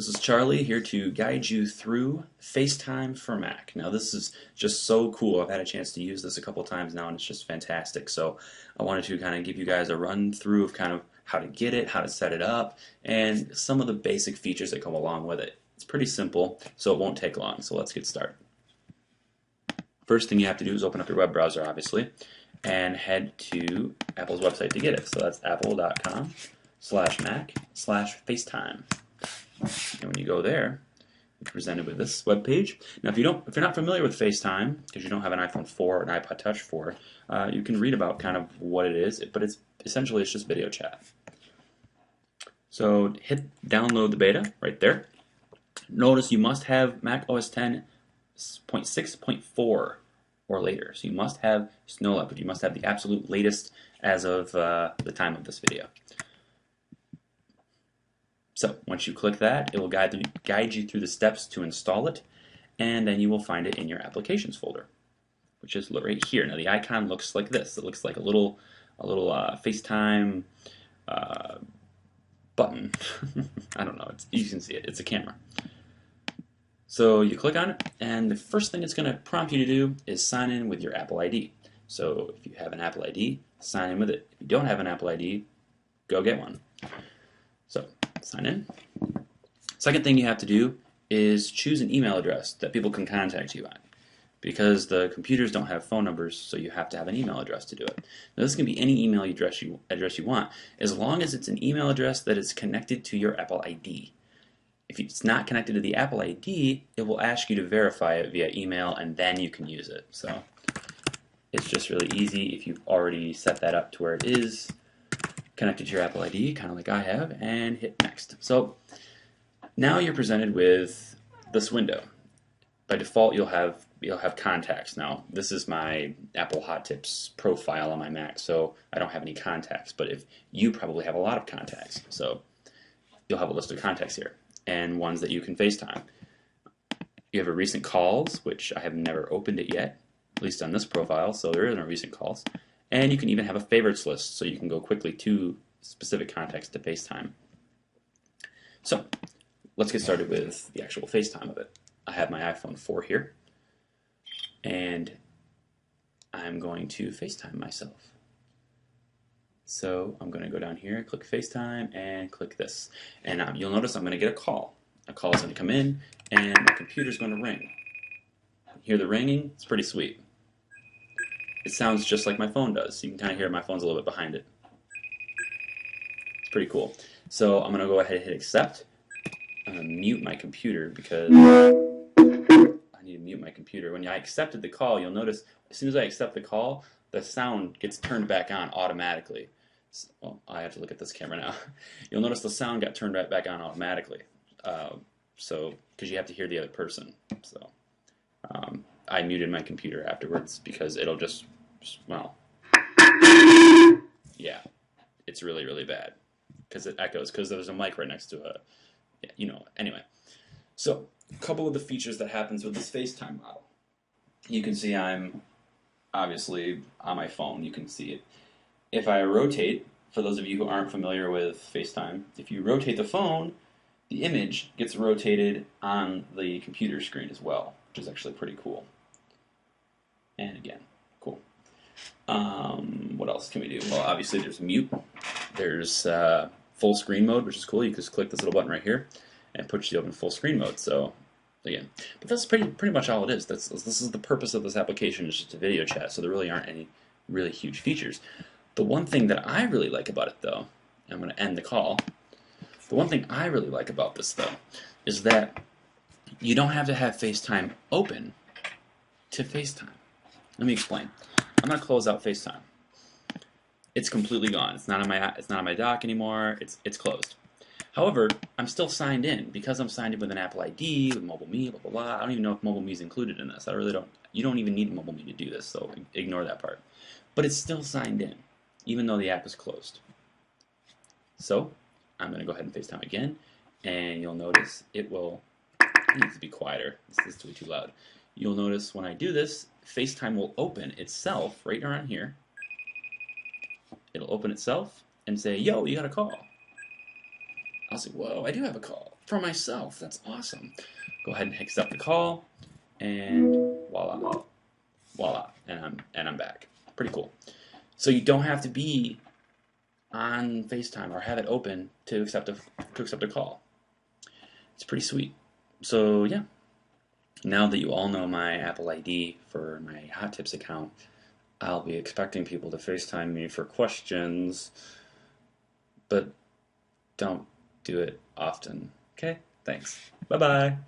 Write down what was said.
This is Charlie here to guide you through FaceTime for Mac. Now this is just so cool. I've had a chance to use this a couple times now and it's just fantastic. So I wanted to kind of give you guys a run through of kind of how to get it, how to set it up, and some of the basic features that come along with it. It's pretty simple, so it won't take long. So let's get started. First thing you have to do is open up your web browser, obviously, and head to Apple's website to get it. So that's apple.com/Mac/FaceTime. And when you go there, you're presented with this web page. Now, if you're not familiar with FaceTime, because you don't have an iPhone 4 or an iPod Touch 4, you can read about kind of what it is, but it's just video chat. So hit download the beta right there. Notice you must have Mac OS 10.6.4 or later. So you must have Snow Leopard. You must have the absolute latest as of the time of this video. So once you click that, it will guide you through the steps to install it, and then you will find it in your applications folder, which is right here. Now the icon looks like this. It looks like a little FaceTime button. I don't know. You can see it. It's a camera. So you click on it, and the first thing it's going to prompt you to do is sign in with your Apple ID. So if you have an Apple ID, sign in with it. If you don't have an Apple ID, go get one. So sign in. Second thing you have to do is choose an email address that people can contact you on, because the computers don't have phone numbers, so you have to have an email address to do it. Now this can be any email address you want, as long as it's an email address that is connected to your Apple ID. If it's not connected to the Apple ID, it will ask you to verify it via email, and then you can use it. So it's just really easy if you've already set that up to where it is connected to your Apple ID, kind of like I have, and hit next. So now you're presented with this window. By default, you'll have contacts. Now this is my Apple Hot Tips profile on my Mac, so I don't have any contacts. But if you probably have a lot of contacts, so you'll have a list of contacts here and ones that you can FaceTime. You have a recent calls, which I have never opened it yet, at least on this profile, so there isn't a recent calls. And you can even have a favorites list, so you can go quickly to specific contacts to FaceTime. So let's get started with the actual FaceTime of it. I have my iPhone 4 here, and I'm going to FaceTime myself. So I'm going to go down here, click FaceTime, and click this. And you'll notice I'm going to get a call. A call is going to come in, and my computer's going to ring. Hear the ringing? It's pretty sweet. It sounds just like my phone does. You can kind of hear my phone's a little bit behind it. It's pretty cool. So I'm going to go ahead and hit accept. I'm going to mute my computer because I need to mute my computer. When I accepted the call, you'll notice as soon as I accept the call, the sound gets turned back on automatically. Well, I have to look at this camera now. You'll notice the sound got turned right back on automatically. So because you have to hear the other person. So I muted my computer afterwards because it'll just, well, yeah, it's really, really bad because it echoes, because there's a mic right next to it. Anyway. So a couple of the features that happens with this FaceTime model. You can see I'm obviously on my phone. You can see it. If I rotate, for those of you who aren't familiar with FaceTime, if you rotate the phone, the image gets rotated on the computer screen as well, which is actually pretty cool. And again, cool. What else can we do? Well, obviously there's mute. There's full screen mode, which is cool. You just click this little button right here and puts you up in full screen mode. So again, but that's pretty much all it is. This is the purpose of this application, is just a video chat. So there really aren't any really huge features. The one thing that I really like about it, though, and I'm going to end the call. The one thing I really like about this, though, is that you don't have to have FaceTime open to FaceTime. Let me explain. I'm going to close out FaceTime. It's completely gone. It's not on my dock anymore. It's closed. However, I'm still signed in because I'm signed in with an Apple ID, with MobileMe, blah blah blah. I don't even know if MobileMe is included in this. I really don't. You don't even need MobileMe to do this, so ignore that part. But it's still signed in, even though the app is closed. So I'm going to go ahead and FaceTime again, and you'll notice it will. It needs to be quieter. This is too loud. You'll notice when I do this, FaceTime will open itself right around here. It'll open itself and say, "Yo, you got a call." I'll say, whoa, I do have a call from myself. That's awesome. Go ahead and accept the call, and voila, voila, and I'm back. Pretty cool. So you don't have to be on FaceTime or have it open to accept a call. It's pretty sweet. So yeah, now that you all know my Apple ID for my Hot Tips account, I'll be expecting people to FaceTime me for questions, but don't do it often. Okay? Thanks. Bye-bye.